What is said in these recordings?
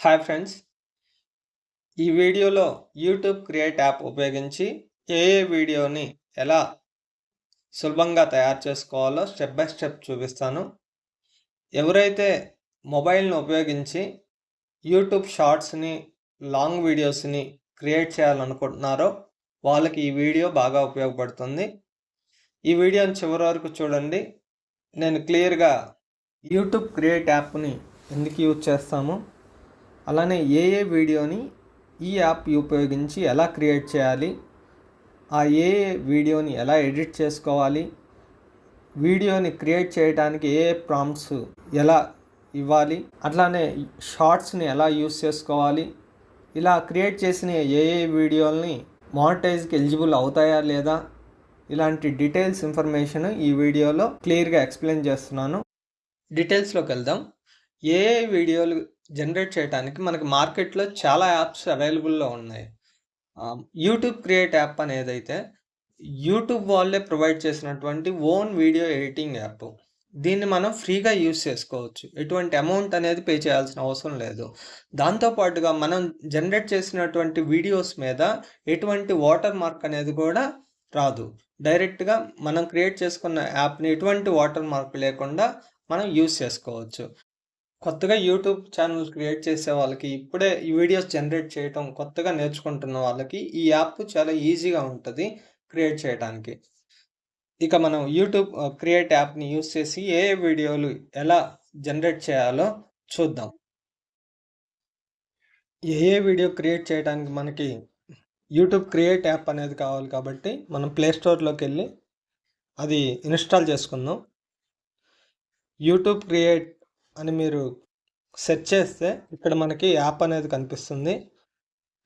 Hi friends, ఈ వీడియోలో YouTube create app ఉపయోగించి ఏఏ వీడియోని ఎలా సులభంగా తయారు చేసుకోవాలో స్టెప్ బై స్టెప్ చూపిస్తాను. ఎవరైతే మొబైల్ని ఉపయోగించి యూట్యూబ్ షార్ట్స్ని, లాంగ్ వీడియోస్ని క్రియేట్ చేయాలనుకుంటున్నారో వాళ్ళకి ఈ వీడియో బాగా ఉపయోగపడుతుంది. ఈ వీడియోని చివరి వరకు చూడండి. నేను క్లియర్గా యూట్యూబ్ క్రియేట్ యాప్ని ఎందుకు యూజ్ చేస్తాము, అలానే ఏఏ వీడియోని ఈ యాప్ ఉపయోగించి ఎలా క్రియేట్ చేయాలి, ఆ ఏఏ వీడియోని ఎలా ఎడిట్ చేసుకోవాలి, వీడియోని క్రియేట్ చేయడానికి ఏ ప్రాంప్ట్స్ ఎలా ఇవ్వాలి, అట్లానే షార్ట్స్ని ఎలా యూస్ చేసుకోవాలి, ఇలా క్రియేట్ చేసిన ఏఏ వీడియోల్ని మానిటైజ్కి ఎలిజిబుల్ అవుతాయా లేదా, ఇలాంటి డీటెయిల్స్ ఇన్ఫర్మేషన్ ఈ వీడియోలో క్లియర్గా ఎక్స్ప్లెయిన్ చేస్తున్నాను. డీటెయిల్స్లోకి వెళ్దాం. ఏఐ వీడియోలు జనరేట్ చేయడానికి మనకి మార్కెట్లో చాలా యాప్స్ అవైలబుల్లో ఉన్నాయి. యూట్యూబ్ క్రియేట్ యాప్ అనేదైతే యూట్యూబ్ వాళ్ళే ప్రొవైడ్ చేసినటువంటి ఓన్ వీడియో ఎడిటింగ్ యాప్. దీన్ని మనం ఫ్రీగా యూస్ చేసుకోవచ్చు. ఎటువంటి అమౌంట్ అనేది పే చేయాల్సిన అవసరం లేదు. దాంతోపాటుగా మనం జనరేట్ చేసినటువంటి వీడియోస్ మీద ఎటువంటి వాటర్ మార్క్ అనేది కూడా రాదు. డైరెక్ట్గా మనం క్రియేట్ చేసుకున్న యాప్ని ఎటువంటి వాటర్ మార్క్ లేకుండా మనం యూస్ చేసుకోవచ్చు. కొత్తగా యూట్యూబ్ ఛానల్ క్రియేట్ చేసే వాళ్ళకి, ఇప్పుడే ఈ వీడియోస్ జనరేట్ చేయటం కొత్తగా నేర్చుకుంటున్న వాళ్ళకి ఈ యాప్ చాలా ఈజీగా ఉంటుంది క్రియేట్ చేయడానికి. ఇక మనం యూట్యూబ్ క్రియేట్ యాప్ని యూస్ చేసి ఏ వీడియోలు ఎలా జనరేట్ చేయాలో చూద్దాం. ఏ వీడియో క్రియేట్ చేయడానికి మనకి యూట్యూబ్ క్రియేట్ యాప్ అనేది కావాలి కాబట్టి మనం ప్లేస్టోర్లోకి వెళ్ళి అది ఇన్స్టాల్ చేసుకుందాం. యూట్యూబ్ క్రియేట్ అని మీరు సెర్చ్ చేస్తే ఇక్కడ మనకి యాప్ అనేది కనిపిస్తుంది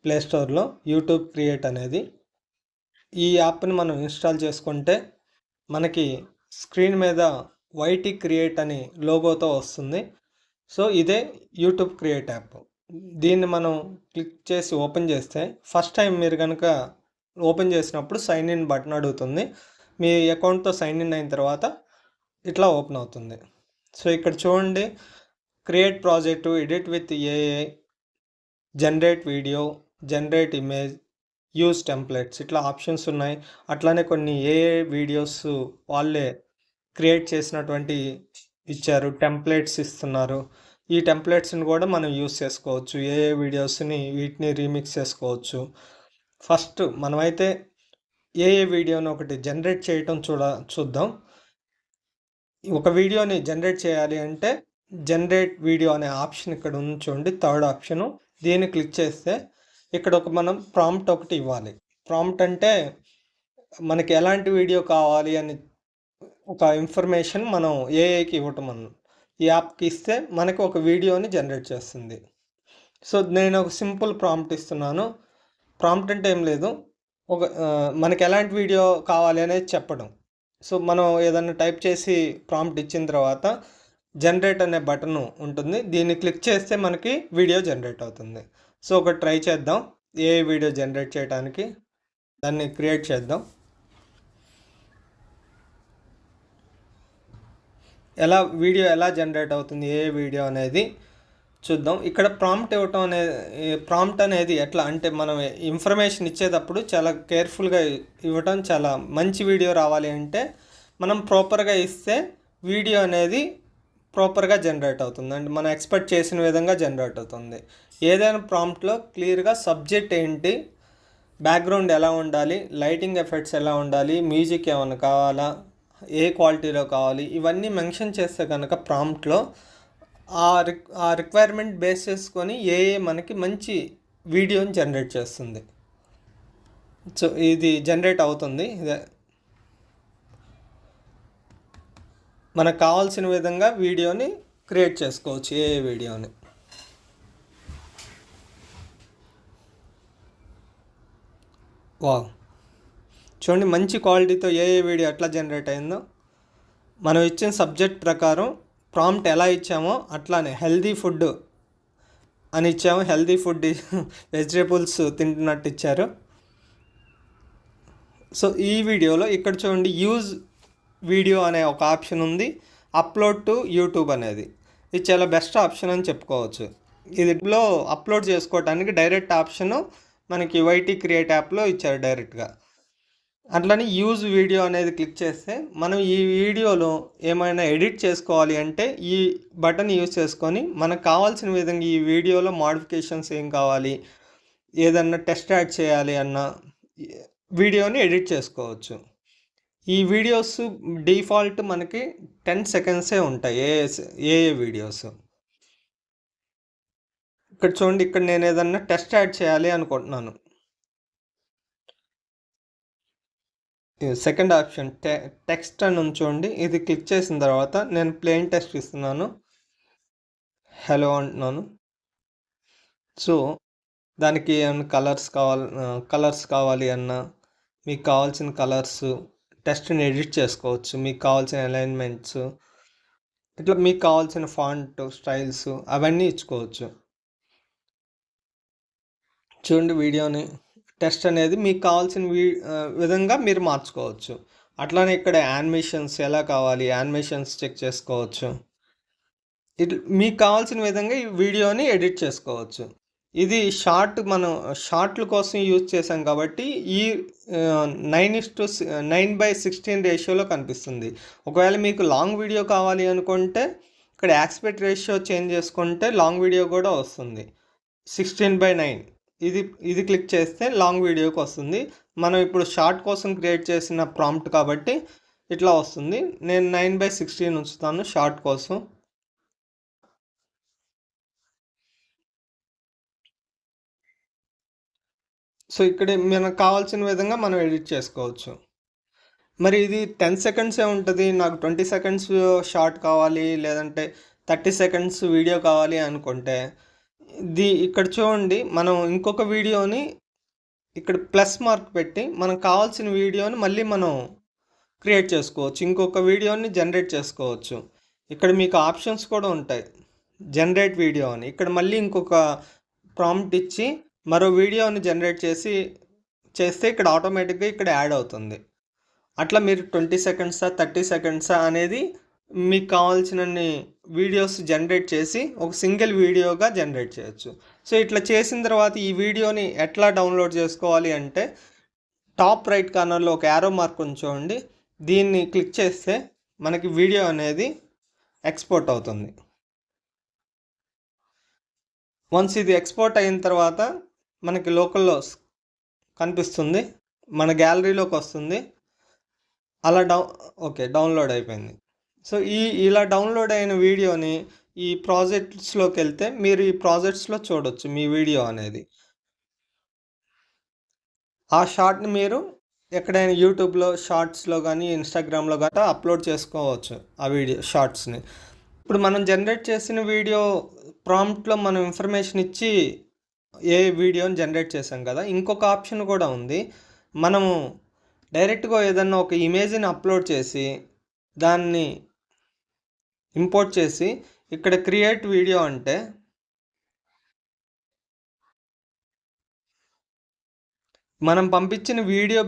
ప్లేస్టోర్లో, యూట్యూబ్ క్రియేట్ అనేది. ఈ యాప్ని మనం ఇన్స్టాల్ చేసుకుంటే మనకి స్క్రీన్ మీద వైటీ క్రియేట్ అని లోగోతో వస్తుంది. సో ఇదే యూట్యూబ్ క్రియేట్ యాప్. దీన్ని మనం క్లిక్ చేసి ఓపెన్ చేస్తే ఫస్ట్ టైం మీరు కనుక ఓపెన్ చేసినప్పుడు సైన్ ఇన్ బటన్ అడుగుతుంది. మీ అకౌంట్తో సైన్ ఇన్ అయిన తర్వాత ఇట్లా ఓపెన్ అవుతుంది. సో ఇక్కడ చూడండి, create project, edit with AI, generate video, generate image, use templates, ఇట్లా ఆప్షన్స్ ఉన్నాయి. అట్లానే కొన్ని ఏఐ వీడియోస్ వాళ్ళే క్రియేట్ చేసినటువంటి ఇచ్చారు, టెంప్లెట్స్ ఇస్తున్నారు. ఈ టెంప్లెట్స్ని కూడా మనం యూజ్ చేసుకోవచ్చు. ఏఐ వీడియోస్ని వీటిని రీమిక్స్ చేసుకోవచ్చు. ఫస్ట్ మనమైతే ఏఐ వీడియోని ఒకటి జనరేట్ చేయటం చూద్దాం. ఒక వీడియోని జనరేట్ చేయాలి అంటే జనరేట్ వీడియో అనే ఆప్షన్ ఇక్కడ ఉంది చూడండి, థర్డ్ ఆప్షను. దీన్ని క్లిక్ చేస్తే ఇక్కడ మనం ప్రాంప్ట్ ఒకటి ఇవ్వాలి. ప్రాంప్ట్ అంటే మనకి ఎలాంటి వీడియో కావాలి అని ఒక ఇన్ఫర్మేషన్ మనం ఏఐకి ఇవ్వటం ఈ యాప్కి ఇస్తే మనకి ఒక వీడియోని జనరేట్ చేస్తుంది. సో నేను ఒక సింపుల్ ప్రాంప్ట్ ఇస్తున్నాను. ప్రాంప్ట్ అంటే ఏం లేదు, మనకి ఎలాంటి వీడియో కావాలి అనేది చెప్పడం. సో మనం ఏదైనా టైప్ చేసి ప్రాంప్ట్ ఇచ్చిన తర్వాత జనరేట్ అనే బటన్ ఉంటుంది. దీన్ని క్లిక్ చేస్తే మనకి వీడియో జనరేట్ అవుతుంది. సో ఒకటి ట్రై చేద్దాం ఏ వీడియో జనరేట్ చేయడానికి. దాన్ని క్రియేట్ చేద్దాం. వీడియో ఎలా జనరేట్ అవుతుంది ఏ వీడియో అనేది చూద్దాం. ఇక్కడ ప్రాంప్ట్ అనేది ఎట్లా అంటే మనం ఇన్ఫర్మేషన్ ఇచ్చేటప్పుడు చాలా కేర్ఫుల్గా ఇవ్వటం. చాలా మంచి వీడియో రావాలి అంటే మనం ప్రాపర్గా ఇస్తే వీడియో అనేది ప్రాపర్గా జనరేట్ అవుతుంది, అంటే మనం ఎక్స్పెక్ట్ చేసిన విధంగా జనరేట్ అవుతుంది. ఏదైనా ప్రాంప్ట్లో క్లియర్గా సబ్జెక్ట్ ఏంటి, బ్యాక్గ్రౌండ్ ఎలా ఉండాలి, లైటింగ్ ఎఫెక్ట్స్ ఎలా ఉండాలి, మ్యూజిక్ ఏమైనా కావాలా, ఏ క్వాలిటీలో కావాలి, ఇవన్నీ మెన్షన్ చేస్తే కనుక ప్రాంప్ట్లో ఆ రిక్వైర్మెంట్ బేస్ చేసుకొని మనకి మంచి వీడియోని జనరేట్ చేస్తుంది. సో ఇది జనరేట్ అవుతుంది. మనకు కావాల్సిన విధంగా వీడియోని క్రియేట్ చేసుకోవచ్చు ఏ వీడియోని. చూడండి మంచి క్వాలిటీతో ఏ వీడియో ఎట్లా జనరేట్ అయిందో. మనం ఇచ్చిన సబ్జెక్ట్ ప్రకారం ప్రాంప్ట్ ఎలా ఇచ్చామో అట్లానే హెల్దీ ఫుడ్ అని ఇచ్చాము. హెల్దీ ఫుడ్ వెజిటేబుల్స్ తింటున్నట్టు ఇచ్చారు. సో ఈ వీడియోలో ఇక్కడ చూడండి యూజ్ వీడియో అనే ఒక ఆప్షన్ ఉంది, అప్లోడ్ టు యూట్యూబ్ అనేది. ఇది చాలా బెస్ట్ ఆప్షన్ అని చెప్పుకోవచ్చు. ఇదిలో అప్లోడ్ చేసుకోవడానికి డైరెక్ట్ ఆప్షను మనకి వైటీ క్రియేట్ యాప్లో ఇచ్చారు డైరెక్ట్గా. అట్లని యూజ్ వీడియో అనేది క్లిక్ చేస్తే మనం ఈ వీడియోలో ఏమైనా ఎడిట్ చేసుకోవాలి అంటే ఈ బటన్ యూజ్ చేసుకొని మనకు కావాల్సిన విధంగా ఈ వీడియోలో మోడిఫికేషన్స్ ఏం కావాలి, ఏదన్నా టెస్ట్ యాడ్ చేయాలి అన్న వీడియోని ఎడిట్ చేసుకోవచ్చు. ఈ వీడియోస్ డిఫాల్ట్ మనకి 10 సెకండ్సే ఉంటాయి ఏ వీడియోస్. ఇక్కడ చూడండి, ఇక్కడ నేను ఏదన్నా టెస్ట్ యాడ్ చేయాలి అనుకుంటున్నాను. సెకండ్ ఆప్షన్ టెక్స్ట్ అని చూడండి, ఇది క్లిక్ చేసిన తర్వాత నేను ప్లెయిన్ టెక్స్ట్ ఇస్తున్నాను, హలో అంటున్నాను. సో దానికి ఏమైనా కలర్స్ కావాలి అన్నా మీకు కావాల్సిన కలర్స్ టెస్ట్ని ఎడిట్ చేసుకోవచ్చు. మీకు కావాల్సిన అలైన్మెంట్స్, ఇట్లా మీకు కావాల్సిన ఫాంట్ స్టైల్స్ అవన్నీ ఇచ్చుకోవచ్చు. చూడండి, వీడియోని టెస్ట్ అనేది మీకు కావాల్సిన విధంగా మీరు మార్చుకోవచ్చు. అట్లానే ఇక్కడ యానిమేషన్స్ ఎలా కావాలి, యానిమేషన్స్ చెక్ చేసుకోవచ్చు. ఇట్లా మీకు కావాల్సిన విధంగా ఈ వీడియోని ఎడిట్ చేసుకోవచ్చు. ఇది మనం షార్ట్ల కోసం యూజ్ చేసాం కాబట్టి ఈ 9:9/16 రేషియోలో కనిపిస్తుంది. ఒకవేళ మీకు లాంగ్ వీడియో కావాలి అనుకుంటే ఇక్కడ యాస్పెక్ట్ రేషియో చేంజ్ చేసుకుంటే లాంగ్ వీడియో కూడా వస్తుంది. 16:9 ఇది క్లిక్ చేస్తే లాంగ్ వీడియోకి వస్తుంది. మనం ఇప్పుడు షార్ట్ కోసం క్రియేట్ చేసిన ప్రాంప్ట్ కాబట్టి ఇట్లా వస్తుంది. నేను 9/16 ఉంచుతాను షార్ట్ కోసం. సో ఇక్కడ మనకు కావాల్సిన విధంగా మనం ఎడిట్ చేసుకోవచ్చు. మరి ఇది 10 సెకండ్సే ఉంటుంది, నాకు 20 సెకండ్స్ షార్ట్ కావాలి లేదంటే 30 సెకండ్స్ వీడియో కావాలి అనుకుంటే ఇక్కడ చూడండి, మనం ఇంకొక వీడియోని ఇక్కడ ప్లస్ మార్క్ పెట్టి మనకు కావాల్సిన వీడియోని మళ్ళీ మనం క్రియేట్ చేసుకోవచ్చు, ఇంకొక వీడియోని జనరేట్ చేసుకోవచ్చు. ఇక్కడ మీకు ఆప్షన్స్ కూడా ఉంటాయి, జనరేట్ వీడియో అని. ఇక్కడ మళ్ళీ ఇంకొక ప్రాంప్ట్ ఇచ్చి మరో వీడియోని జనరేట్ చేస్తే ఇక్కడ ఆటోమేటిక్గా ఇక్కడ యాడ్ అవుతుంది. అట్లా మీరు 20 సెకండ్సా 30 సెకండ్సా అనేది మీకు కావాల్సినన్ని వీడియోస్ జనరేట్ చేసి ఒక సింగిల్ వీడియోగా జనరేట్ చేయొచ్చు. సో ఇట్లా చేసిన తర్వాత ఈ వీడియోని ఎట్లా డౌన్లోడ్ చేసుకోవాలి అంటే టాప్ రైట్ కార్నర్లో ఒక యారో మార్క్ చూడండి, దీన్ని క్లిక్ చేస్తే మనకి వీడియో అనేది ఎక్స్పోర్ట్ అవుతుంది. వన్స్ ఇది ఎక్స్పోర్ట్ అయిన తర్వాత మనకి లోకల్లో కనిపిస్తుంది, మన గ్యాలరీలోకి వస్తుంది. అలా డౌన్లోడ్ అయిపోయింది. సో ఇలా డౌన్లోడ్ అయిన వీడియోని ఈ ప్రాజెక్ట్స్లోకి వెళ్తే మీరు ఈ ప్రాజెక్ట్స్లో చూడొచ్చు మీ వీడియో అనేది. ఆ షార్ట్ని మీరు ఎక్కడైనా యూట్యూబ్లో షార్ట్స్లో కానీ ఇన్స్టాగ్రామ్లో కానీ అప్లోడ్ చేసుకోవచ్చు ఆ వీడియో షార్ట్స్ని. ఇప్పుడు మనం జనరేట్ చేసిన వీడియో ప్రాంప్ట్లో మనం ఇన్ఫర్మేషన్ ఇచ్చి ఏ వీడియోని జనరేట్ చేసాం కదా, ఇంకొక ఆప్షన్ కూడా ఉంది. మనము డైరెక్ట్గా ఏదన్నా ఒక ఇమేజ్ని అప్లోడ్ చేసి దాన్ని ఇంపోర్ట్ చేసి ఇక్కడ క్రియేట్ వీడియో అంటే మనం పంపించిన వీడియో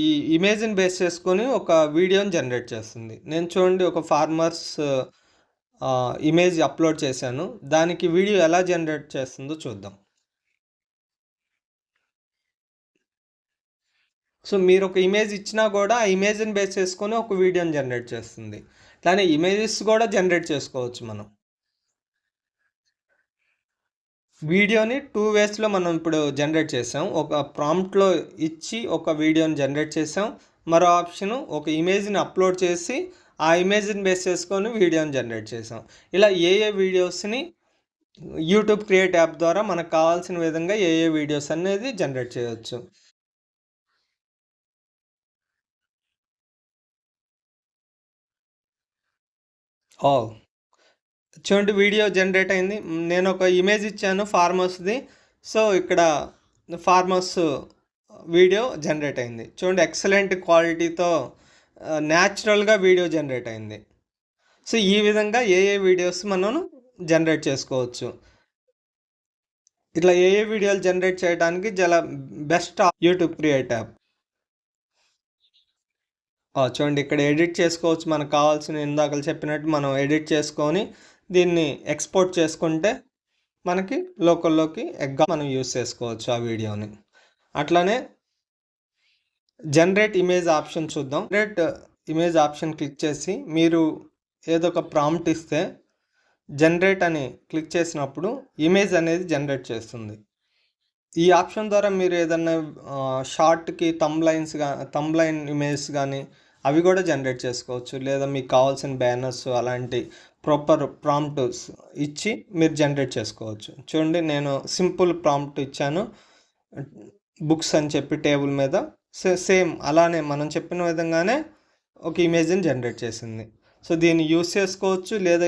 ఈ ఇమేజ్ని బేస్ చేసుకొని ఒక వీడియోని జనరేట్ చేస్తుంది. నేను చూడండి ఒక ఫార్మర్స్ ఇమేజ్ అప్లోడ్ చేశాను, దానికి వీడియో ఎలా జనరేట్ చేస్తుందో చూద్దాం. సో మీరు ఒక ఇమేజ్ ఇచ్చినా కూడా ఆ ఇమేజ్ని బేస్ చేసుకొని ఒక వీడియోని జనరేట్ చేస్తుంది. అట్లానే ఇమేజెస్ కూడా జనరేట్ చేసుకోవచ్చు. మనం వీడియోని 2 వేస్లో మనం ఇప్పుడు జనరేట్ చేసాం. ఒక ప్రాంప్ట్లో ఇచ్చి ఒక వీడియోని జనరేట్ చేసాం, మరో ఆప్షను ఒక ఇమేజ్ని అప్లోడ్ చేసి ఆ ఇమేజ్ని బేస్ చేసుకొని వీడియోని జనరేట్ చేసాం. ఇలా ఏ వీడియోస్ని యూట్యూబ్ క్రియేట్ యాప్ ద్వారా మనకు కావాల్సిన విధంగా ఏ వీడియోస్ అనేది జనరేట్ చేయవచ్చు. చూడండి, వీడియో జనరేట్ అయింది. నేను ఒక ఇమేజ్ ఇచ్చాను ఫార్మర్స్ది. సో ఇక్కడ ఫార్మర్స్ వీడియో జనరేట్ అయింది. చూడండి, ఎక్సలెంట్ క్వాలిటీతో న్యాచురల్గా వీడియో జనరేట్ అయింది. సో ఈ విధంగా ఏ వీడియోస్ మనం జనరేట్ చేసుకోవచ్చు. ఇట్లా ఏ వీడియోలు జనరేట్ చేయడానికి చాలా బెస్ట్ యూట్యూబ్ క్రియేట్ యాప్. చూడండి, ఇక్కడ ఎడిట్ చేసుకోవచ్చు. మనకు కావాల్సిన ఇందాక చెప్పినట్టు మనం ఎడిట్ చేసుకొని దీన్ని ఎక్స్పోర్ట్ చేసుకుంటే మనకి లోకల్లోకి ఎగ్గా మనం యూస్ చేసుకోవచ్చు ఆ వీడియోని. అట్లానే జనరేట్ ఇమేజ్ ఆప్షన్ చూద్దాం. జనరేట్ ఇమేజ్ ఆప్షన్ క్లిక్ చేసి మీరు ఏదో ఒక ప్రాంప్ట్ ఇస్తే జనరేట్ అని క్లిక్ చేసినప్పుడు ఇమేజ్ అనేది జనరేట్ చేస్తుంది. ఈ ఆప్షన్ ద్వారా మీరు ఏదన్నా షార్ట్కి థంబ్లైన్ ఇమేజ్ కానీ అవి కూడా జనరేట్ చేసుకోవచ్చు. లేదా మీకు కావాల్సిన బ్యానర్స్ అలాంటి ప్రాపర్ ప్రాంప్ట్స్ ఇచ్చి మీరు జనరేట్ చేసుకోవచ్చు. చూడండి, నేను సింపుల్ ప్రాంప్ట్ ఇచ్చాను, బుక్స్ అని చెప్పి టేబుల్ మీద. సేమ్ అలానే మనం చెప్పిన విధంగానే ఒక ఇమేజ్ని జనరేట్ చేసింది. సో దీన్ని యూస్ చేసుకోవచ్చు, లేదా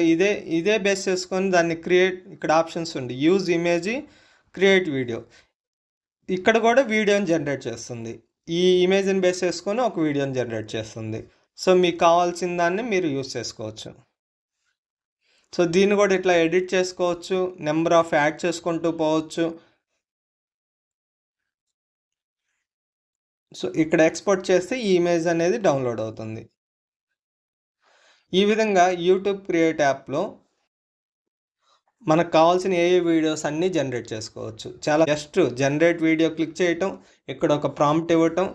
ఇదే బేస్ చేసుకొని దాన్ని ఇక్కడ ఆప్షన్స్ ఉంది, యూజ్ ఇమేజ్, క్రియేట్ వీడియో. ఇక్కడ కూడా వీడియోని జనరేట్ చేస్తుంది. ఈ ఇమేజ్ని బేస్ చేసుకొని ఒక వీడియోని జనరేట్ చేస్తుంది. సో మీకు కావాల్సిన దాన్ని మీరు యూస్ చేసుకోవచ్చు. సో దీన్ని కూడా ఇట్లా ఎడిట్ చేసుకోవచ్చు, నెంబర్ ఆఫ్ యాడ్ చేసుకుంటూ పోవచ్చు. సో ఇక్కడ ఎక్స్పోర్ట్ చేస్తే ఈ ఇమేజ్ అనేది డౌన్లోడ్ అవుతుంది. ఈ విధంగా యూట్యూబ్ క్రియేట్ యాప్లో మనకు కావాల్సిన వీడియోస్ అన్నీ జనరేట్ చేసుకోవచ్చు. చాలా జస్ట్ జనరేట్ వీడియో క్లిక్ చేయటం, ఇక్కడ ఒక ప్రాంప్ట్ ఇవ్వటం,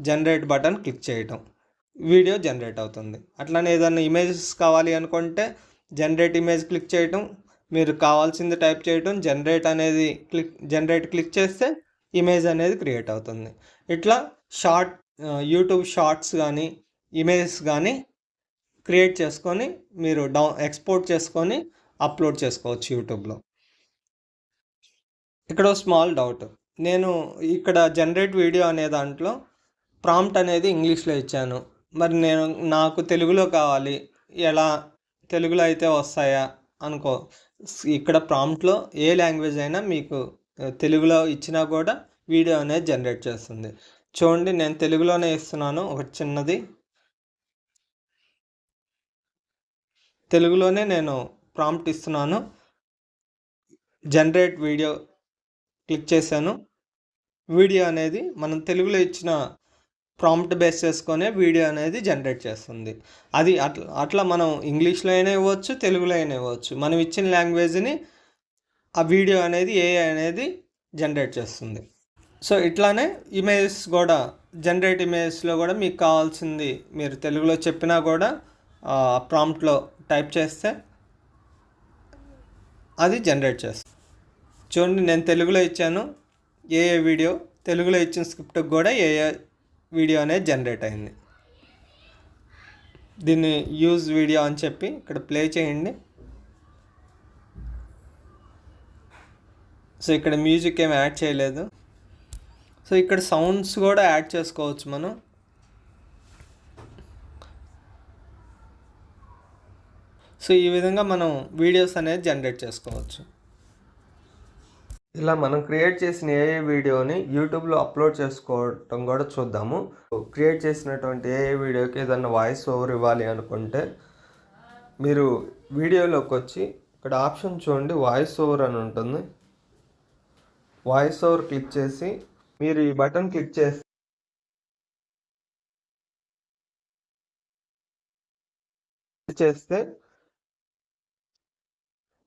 జనరేట్ బటన్ క్లిక్ చేయటం, వీడియో జనరేట్ అవుతుంది. అట్లానే ఏదైనా ఇమేజెస్ కావాలి అనుకుంటే జనరేట్ ఇమేజ్ క్లిక్ చేయటం, మీరు కావాల్సింది టైప్ చేయటం, జనరేట్ క్లిక్ చేస్తే ఇమేజ్ అనేది క్రియేట్ అవుతుంది. ఇట్లా యూట్యూబ్ షార్ట్స్ కానీ ఇమేజెస్ కానీ క్రియేట్ చేసుకొని మీరు ఎక్స్పోర్ట్ చేసుకొని అప్లోడ్ చేసుకోవచ్చు యూట్యూబ్లో. ఇక్కడ స్మాల్ డౌట్, నేను ఇక్కడ జనరేట్ వీడియో అనే దాంట్లో ప్రాంప్ట్ అనేది ఇంగ్లీష్లో ఇచ్చాను, మరి నాకు తెలుగులో కావాలి, ఎలా తెలుగులో అయితే వస్తాయా అనుకో. ఇక్కడ ప్రాంప్ట్లో ఏ లాంగ్వేజ్ అయినా మీకు తెలుగులో ఇచ్చినా కూడా వీడియో అనేది జనరేట్ చేస్తుంది. చూడండి, నేను తెలుగులోనే ఇస్తున్నాను. ఒకటి చిన్నది తెలుగులోనే నేను ప్రాంప్ట్ ఇస్తున్నాను, జనరేట్ వీడియో క్లిక్ చేశాను. వీడియో అనేది మనం తెలుగులో ఇచ్చిన ప్రాంప్ట్ బేస్ చేసుకొని వీడియో అనేది జనరేట్ చేస్తుంది. అది అట్లా మనం ఇంగ్లీష్లో అయినా ఇవ్వచ్చు, తెలుగులో అయినా ఇవ్వచ్చు. మనం ఇచ్చిన లాంగ్వేజ్ని ఆ వీడియో అనేది అనేది జనరేట్ చేస్తుంది. సో ఇట్లానే ఇమేజెస్ కూడా జనరేట్ ఇమేజెస్లో కూడా మీకు కావాల్సింది మీరు తెలుగులో చెప్పినా కూడా ప్రాంప్ట్లో టైప్ చేస్తే అది జనరేట్ చేస్తుంది. చూడండి, నేను తెలుగులో ఇచ్చాను వీడియో, తెలుగులో ఇచ్చిన స్క్రిప్ట్కి కూడా వీడియో అనేది జనరేట్ అయింది. దీన్ని యూజ్ వీడియో అని చెప్పి ఇక్కడ ప్లే చేయండి. సో ఇక్కడ మ్యూజిక్ ఏమి యాడ్ చేయలేదు. సో ఇక్కడ సౌండ్స్ కూడా యాడ్ చేసుకోవచ్చు మనం. సో ఈ విధంగా మనం వీడియోస్ అనేది జనరేట్ చేసుకోవచ్చు. ఇలా మనం క్రియేట్ చేసిన వీడియోని యూట్యూబ్లో అప్లోడ్ చేసుకోవటం కూడా చూద్దాము. క్రియేట్ చేసినటువంటి వీడియోకి ఏదన్నా వాయిస్ ఓవర్ ఇవ్వాలి అనుకుంటే మీరు వీడియోలోకి వచ్చి ఇక్కడ ఆప్షన్ చూడండి, వాయిస్ ఓవర్ అని ఉంటుంది. వాయిస్ ఓవర్ క్లిక్ చేసి మీరు ఈ బటన్ క్లిక్ చేస్తే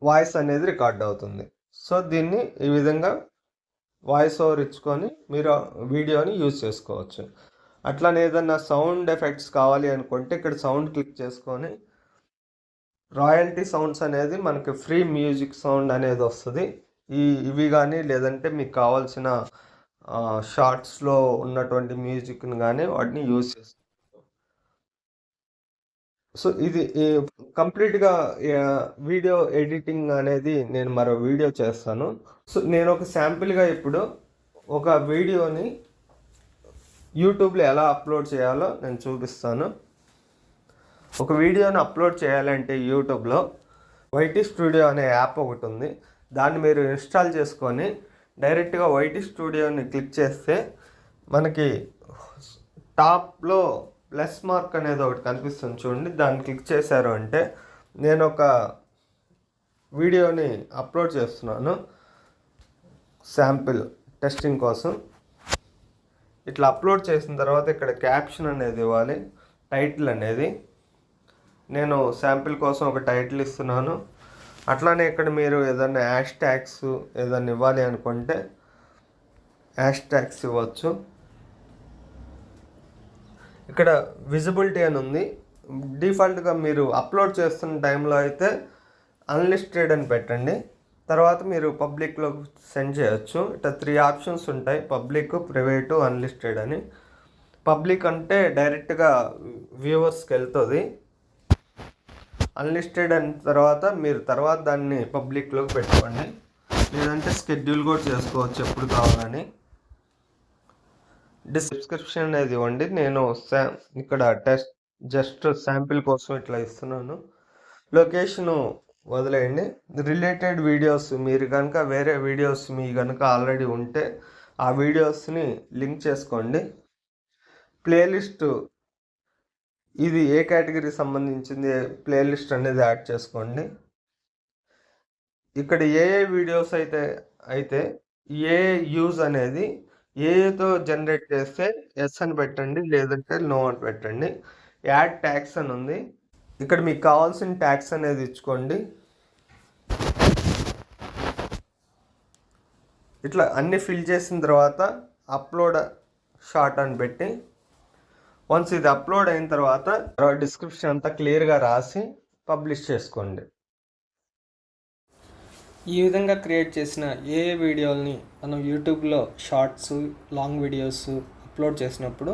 వాయిస్ అనేది రికార్డ్ అవుతుంది. సో దీన్ని ఈ విధంగా వాయిస్ ఓవర్ ఇచ్చుకొని మీరు వీడియోని యూజ్ చేసుకోవచ్చు. అట్లానే ఏదన్నా సౌండ్ ఎఫెక్ట్స్ కావాలి అనుకుంటే ఇక్కడ సౌండ్ క్లిక్ చేసుకొని రాయల్టీ సౌండ్స్ అనేది మనకి ఫ్రీ మ్యూజిక్ సౌండ్ అనేది వస్తుంది. ఇవి కానీ లేదంటే మీకు కావాల్సిన షార్ట్స్లో ఉన్నటువంటి మ్యూజిక్ని కానీ వాటిని యూజ్ చేసుకోవచ్చు. సో ఇది కంప్లీట్గా వీడియో ఎడిటింగ్ అనేది నేను మరో వీడియో చేస్తాను. సో నేను ఒక శాంపిల్గా ఇప్పుడు ఒక వీడియోని యూట్యూబ్లో ఎలా అప్లోడ్ చేయాలో నేను చూపిస్తాను. ఒక వీడియోని అప్లోడ్ చేయాలంటే యూట్యూబ్లో వైటీ స్టూడియో అనే యాప్ ఒకటి ఉంది. దాన్ని మీరు ఇన్స్టాల్ చేసుకొని డైరెక్ట్గా వైటీ స్టూడియోని క్లిక్ చేస్తే మనకి టాప్లో ప్లస్ మార్క్ అనేది ఒకటి కనిపిస్తుంది చూడండి. దాన్ని క్లిక్ చేశారు అంటే నేను ఒక వీడియోని అప్లోడ్ చేస్తున్నాను శాంపిల్ టెస్టింగ్ కోసం. ఇట్లా అప్లోడ్ చేసిన తర్వాత ఇక్కడ క్యాప్షన్ అనేది ఇవ్వాలి, టైటిల్ అనేది. నేను శాంపిల్ కోసం ఒక టైటిల్ ఇస్తున్నాను, అట్లానే ఇక్కడ మీరు ఏదైనా హ్యాష్ ట్యాగ్స్ ఏదైనా ఇవ్వాలి అనుకుంటే హ్యాష్ ట్యాగ్స్ ఇవ్వచ్చు. ఇక్కడ విజిబిలిటీ అని ఉంది. డిఫాల్ట్గా మీరు అప్లోడ్ చేస్తున్న టైంలో అయితే అన్లిస్టెడ్ అని పెట్టండి. తర్వాత మీరు పబ్లిక్లో సెండ్ చేయొచ్చు. ఇట్లా 3 ఆప్షన్స్ ఉంటాయి, పబ్లిక్, ప్రైవేటు, అన్లిస్టెడ్ అని. పబ్లిక్ అంటే డైరెక్ట్గా వ్యూవర్స్కి వెళ్తుంది. అన్లిస్టెడ్ అయిన తర్వాత మీరు తర్వాత దాన్ని పబ్లిక్లోకి పెట్టుకోండి, లేదంటే షెడ్యూల్ కూడా చేసుకోవచ్చు ఎప్పుడు కావాలని. డిస్క్రిప్షన్ అనేది ఇవ్వండి. నేను ఇక్కడ జస్ట్ శాంపిల్ కోసం ఇట్లా ఇస్తున్నాను. లొకేషను వదిలేయండి. రిలేటెడ్ వీడియోస్ మీరు కనుక వేరే వీడియోస్ మీ కనుక ఆల్రెడీ ఉంటే ఆ వీడియోస్ని లింక్ చేసుకోండి. ప్లేలిస్ట్ ఇది ఏ కేటగిరీకి సంబంధించింది ప్లేలిస్ట్ అనేది యాడ్ చేసుకోండి. ఇక్కడ ఏ వీడియోస్ అయితే ఏ యూజ్ అనేది ఏతో జనరేట్ చేస్తే ఎస్ అని పెట్టండి, లేదంటే నో అని పెట్టండి. యాడ్ ట్యాగ్స్ అని ఉంది. ఇక్కడ మీకు కావాల్సిన ట్యాగ్స్ అనేది ఇచ్చుకోండి. ఇట్లా అన్ని ఫిల్ చేసిన తర్వాత అప్లోడ్ షార్ట్ అని పెట్టి, వన్స్ ఇది అప్లోడ్ అయిన తర్వాత డిస్క్రిప్షన్ అంతా క్లియర్గా రాసి పబ్లిష్ చేసుకోండి. ఈ విధంగా క్రియేట్ చేసిన ఏ వీడియోల్ని మనం యూట్యూబ్లో షార్ట్స్, లాంగ్ వీడియోస్ అప్లోడ్ చేసినప్పుడు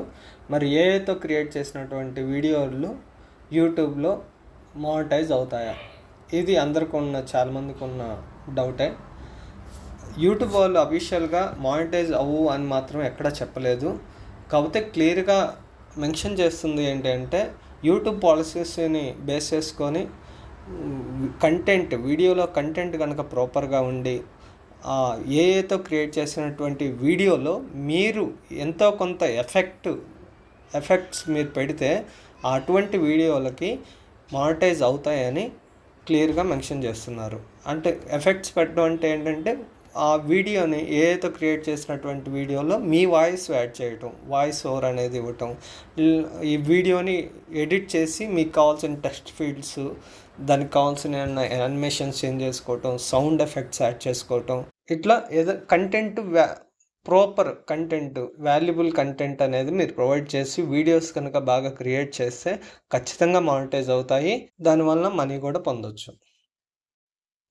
మరి ఏతో క్రియేట్ చేసినటువంటి వీడియోలు యూట్యూబ్లో మానిటైజ్ అవుతాయా? ఇది అందరికి చాలామందికి ఉన్న డౌటే. యూట్యూబ్ వాళ్ళు అఫీషియల్గా మానిటైజ్ అవ్వు అని మాత్రం ఎక్కడా చెప్పలేదు. కాకపోతే క్లియర్గా మెన్షన్ చేస్తుంది ఏంటి అంటే, యూట్యూబ్ పాలసీస్ని బేస్ చేసుకొని కంటెంట్, వీడియోలో కంటెంట్ కనుక ప్రాపర్గా ఉండి ఏతో క్రియేట్ చేసినటువంటి వీడియోలో మీరు ఎంతో కొంత ఎఫెక్ట్స్ మీరు పెడితే అటువంటి వీడియోలకి మానిటైజ్ అవుతాయని క్లియర్గా మెన్షన్ చేస్తున్నారు. అంటే ఎఫెక్ట్స్ పెట్టడం అంటే ఏంటంటే, ఆ వీడియోని ఏదైతే క్రియేట్ చేసినటువంటి వీడియోలో మీ వాయిస్ యాడ్ చేయటం, వాయిస్ ఓవర్ అనేది ఇవ్వటం, ఈ వీడియోని ఎడిట్ చేసి మీకు కావాల్సిన టెక్స్ట్ ఫీల్డ్స్, దానికి కావాల్సిన యానిమేషన్స్ చేంజ్ చేసుకోవటం, సౌండ్ ఎఫెక్ట్స్ యాడ్ చేసుకోవటం, ఇట్లా ఏదో content proper content, valuable content అనేది మీరు ప్రొవైడ్ చేసి వీడియోస్ కనుక బాగా క్రియేట్ చేస్తే ఖచ్చితంగా మానిటైజ్ అవుతాయి. దానివల్ల మనీ కూడా పొందొచ్చు.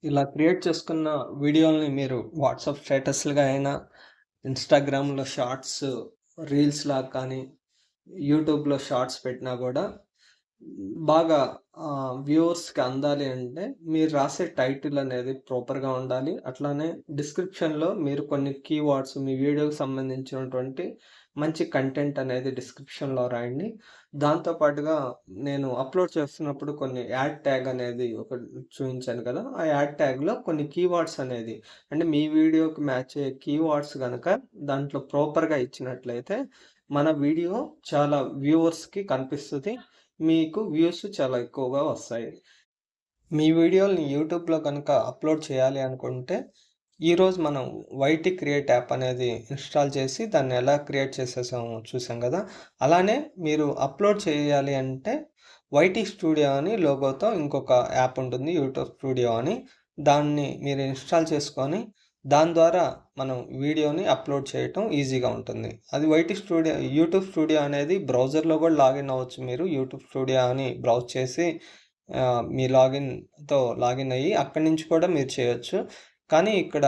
ఇలా క్రియేట్ చేసుకున్న వీడియోల్ని మీరు వాట్సాప్ స్టేటస్లుగా అయినా, ఇన్స్టాగ్రామ్లో షార్ట్స్ రీల్స్ లాగా కానీ, యూట్యూబ్లో షార్ట్స్ పెట్టినా కూడా బాగా వ్యూవర్స్కి అందాలి అంటే మీరు రాసే టైటిల్ అనేది ప్రాపర్గా ఉండాలి. అట్లానే డిస్క్రిప్షన్లో మీరు కొన్ని కీవర్డ్స్, మీ వీడియోకి సంబంధించినటువంటి మంచి కంటెంట్ అనేది డిస్క్రిప్షన్లో రాయండి. దాంతోపాటుగా నేను అప్లోడ్ చేస్తున్నప్పుడు కొన్ని యాడ్ ట్యాగ్ అనేది ఒక చూపించాను కదా, ఆ యాడ్ ట్యాగ్లో కొన్ని కీవర్డ్స్ అనేది, అంటే మీ వీడియోకి మ్యాచ్ అయ్యే కీవర్డ్స్ కనుక దాంట్లో ప్రాపర్గా ఇచ్చినట్లయితే మన వీడియో చాలా వ్యూవర్స్కి కనిపిస్తుంది, మీకు వ్యూస్ చాలా ఎక్కువగా వస్తాయి. మీ వీడియోని యూట్యూబ్లో కనుక అప్లోడ్ చేయాలి అనుకుంటే, ఈరోజు మనం వైటీ క్రియేట్ యాప్ అనేది ఇన్స్టాల్ చేసి దాన్ని ఎలా క్రియేట్ చేసేసాము చూసాం కదా, అలానే మీరు అప్లోడ్ చేయాలి అంటే వైటీ స్టూడియో అని లోగోతో ఇంకొక యాప్ ఉంటుంది, యూట్యూబ్ స్టూడియో అని. దాన్ని మీరు ఇన్స్టాల్ చేసుకొని దాని ద్వారా మనం వీడియోని అప్లోడ్ చేయటం ఈజీగా ఉంటుంది. అది వైటీ స్టూడియో, యూట్యూబ్ స్టూడియో అనేది బ్రౌజర్లో కూడా లాగిన్ అవ్వచ్చు. మీరు యూట్యూబ్ స్టూడియో అని బ్రౌజ్ చేసి మీ లాగిన్ అయ్యి అక్కడి నుంచి కూడా మీరు చేయొచ్చు. కానీ ఇక్కడ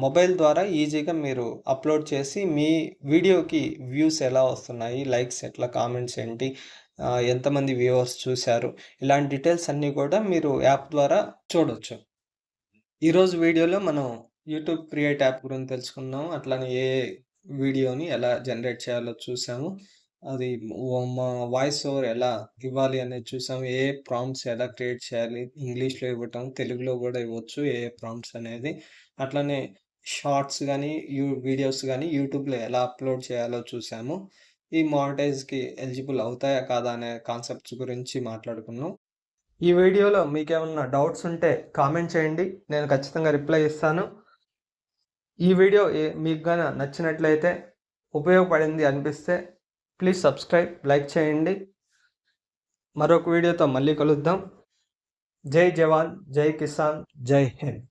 మొబైల్ ద్వారా ఈజీగా మీరు అప్లోడ్ చేసి మీ వీడియోకి వ్యూస్ ఎలా వస్తున్నాయి, లైక్స్ ఎట్లా, కామెంట్స్ ఏంటి, ఎంతమంది వ్యూవర్స్ చూశారు, ఇలాంటి డీటెయిల్స్ అన్నీ కూడా మీరు యాప్ ద్వారా చూడవచ్చు. ఈరోజు వీడియోలో మనం యూట్యూబ్ క్రియేట్ యాప్ గురించి తెలుసుకున్నాం. అట్లానే ఏ వీడియోని ఎలా జనరేట్ చేయాలో చూసాము. అది మా వాయిస్ ఓవర్ ఎలా ఇవ్వాలి అనేది చూసాము. ఏ ప్రాంప్ట్స్ ఎలా క్రియేట్ చేయాలి, ఇంగ్లీష్లో ఇవ్వటం, తెలుగులో కూడా ఇవ్వచ్చు ఏ ప్రాంప్ట్స్ అనేది. అట్లానే షార్ట్స్ కానీ వీడియోస్ కానీ యూట్యూబ్లో ఎలా అప్లోడ్ చేయాలో చూసాము. ఈ మానిటైజ్కి ఎలిజిబుల్ అవుతాయా కాదా అనే కాన్సెప్ట్స్ గురించి మాట్లాడుకున్నాం. ఈ వీడియోలో మీకేమన్నా డౌట్స్ ఉంటే కామెంట్ చేయండి, నేను ఖచ్చితంగా రిప్లై ఇస్తాను. ఈ వీడియో మీకు గాన నచ్చినట్లయితే, ఉపయోగపడింది అనిపిస్తే ప్లీజ్ సబ్స్క్రైబ్, లైక్ చేయండి. మరొక వీడియోతో మళ్ళీ కలుద్దాం. జై జవాన్, జై కిసాన్, జై హింద్.